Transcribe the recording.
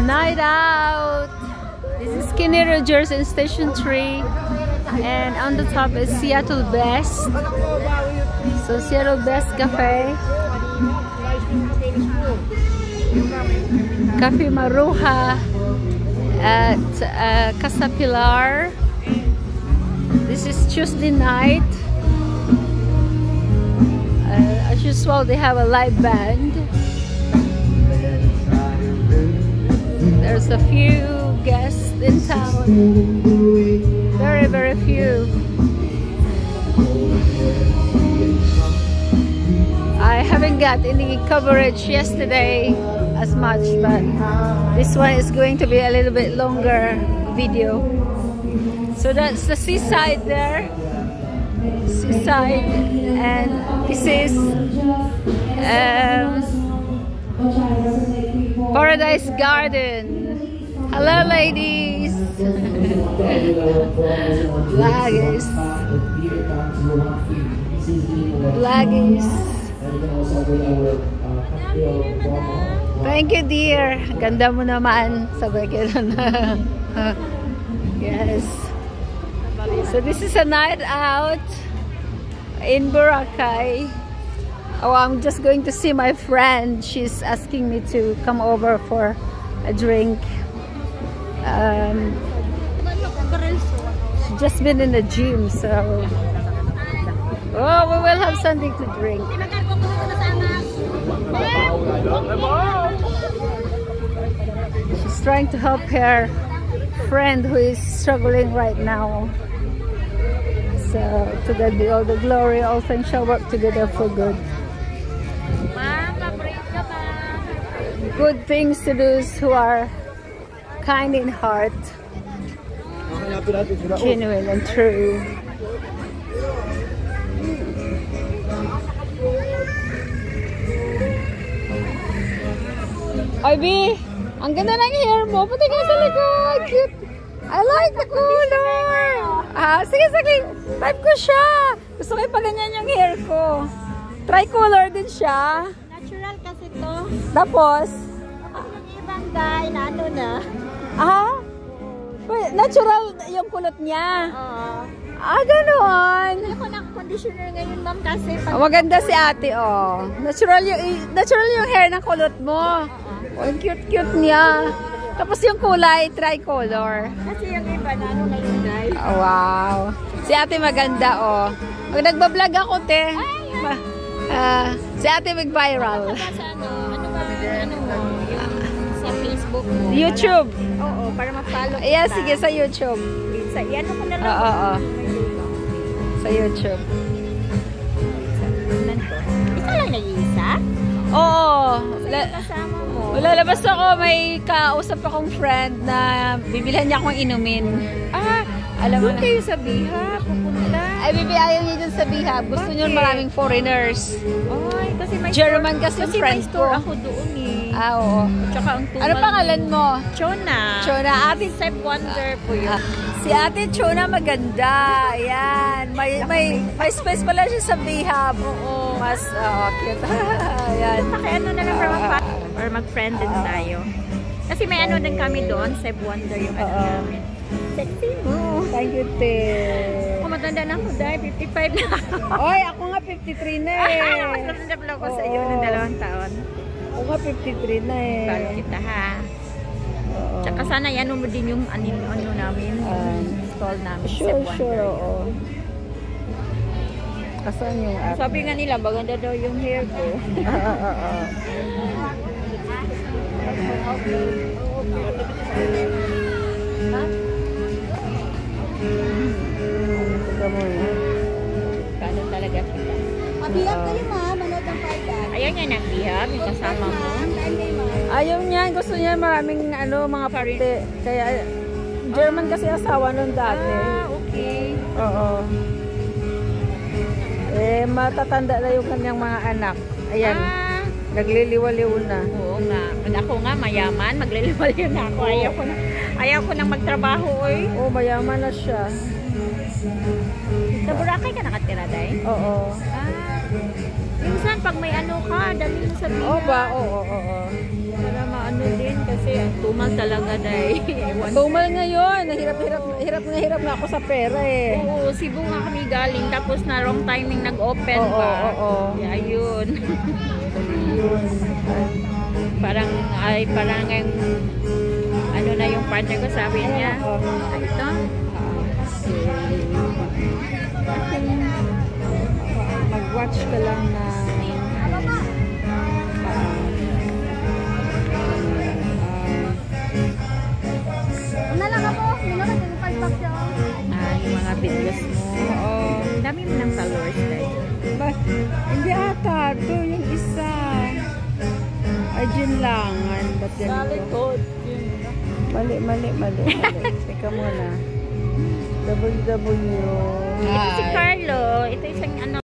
Night out. This is Skinny Rogers in Station 3, and on the top is Seattle Best. So Seattle Best Cafe, Cafe Maruja at Casa Pilar. This is Tuesday night. As usual, they have a live band. There's a few guests in town. Very, very few. I haven't got any coverage yesterday as much, but this one is going to be a little bit longer video. So that's the seaside there. Seaside, and this is Paradise Garden. Hello, ladies. Vloggers. Vloggers. Thank you, dear. Ganda mo naman. Sabay ka na. Yes. So this is a night out in Boracay. Oh, I'm just going to see my friend. She's asking me to come over for a drink. She's just been in the gym, so oh, we will have something to drink. She's trying to help her friend who is struggling right now. So to God be all the glory. All things shall work together for good. Good things to those who are kind in heart, genuine and true. Ivy, ang ganda ng hair mo. Pati ka sa likod. Cute. I like the color. Sige, sige. Type ko siya. Gusto ko ipaganyan yung hair ko. Tricolor din siya. Natural kasi to. Tapos? Yung ibang guy na ano na. Natural yung kulot niya. Ganon. Ako ng conditioner ngayon, ma'am, kasi Maganda si ate, oh. Natural yung hair ng kulot mo. Oh, cute niya. Tapos yung kulay, tricolor. kasi yung iba na ano ngayon, guy. Oh, wow. Si ate maganda, oh. Pag nagbablog ako, te. Si ate mag-viral. Sa ano ba yung sa Facebook mo? YouTube. Oo, para ma-follow kita. Yeah, sige, sa YouTube. Sa yan ako na lang. Oo. Sa YouTube. Ikaw lang nag-iisa? Oo. Kasama mo. Lalabas ako, may kausap akong friend na bibilhan niya akong inumin. Alam mo na. Kayo sa Biha, pupunta. Ay, ayaw niya dun sa Bihab. Gusto niyo maraming foreigners. Ay, kasi may German kasi friend ko. ako doon eh. Oo. Tsaka ang tumal. Ano pangalan mo? Chona. Chona. Ate Step Wonder po yun. Si Ate Chona maganda. Ayan. May space pala siya sa Bihab. Oo. Mas, cute. Ayan. Pakiano na lang or mag-friend din tayo. Kasi may ano din kami doon, Step Wonder yung ano namin. Sexy mo. Thank you, te. Ako matanda na ako dahil 55 na ako. Oy, ako nga 53 na eh. Mas matanda pala ako sa iyo ng 2 taon. Ako nga 53 na eh. Follow kita ha. Tsaka sana yan mo din yung ano namin, stall namin. Sure, oo. Kasan yung app? Sabi nga nila, maganda daw yung hair ko. Paano talaga kita? Mabihab kayo, ma'am. Manood ng fight. Ayaw niya ng bihab, yung kasama mo. Ayaw niya, gusto niya maraming mga puti. Kaya German kasi asawa nun dati. Okay. Oo. Matatanda na yung kanyang mga anak. Ayan. Nagliliwaliw na. Oo nga. Ako nga mayaman, magliliwaliw na ako. Ayaw ko nang magtrabaho, oy. Oo, mayaman na siya. Sa Boracay ka nakatira, day? Oo. Minsan pag may ano ka, dali mo sa Bihab. Oo ba? Oo. Para maano din kasi ang Tumal talaga dahil. Tumal ngayon. Hirap na ako sa pera eh. Oo, Cebu nga kami galing. Tapos na wrong timing nag-open pa. Oo. Yeah, yun. parang yung, ano na yung partner ko, sabi niya. Ito? Mag-watch ka lang na yung mga videos mo. Oo. Dami mo ng followers dahil. Hindi ata. Ito yung isa. Arjun lang. Ba't yan ito? Mali. Teka muna. Ito si Carlo. Ito isang ano.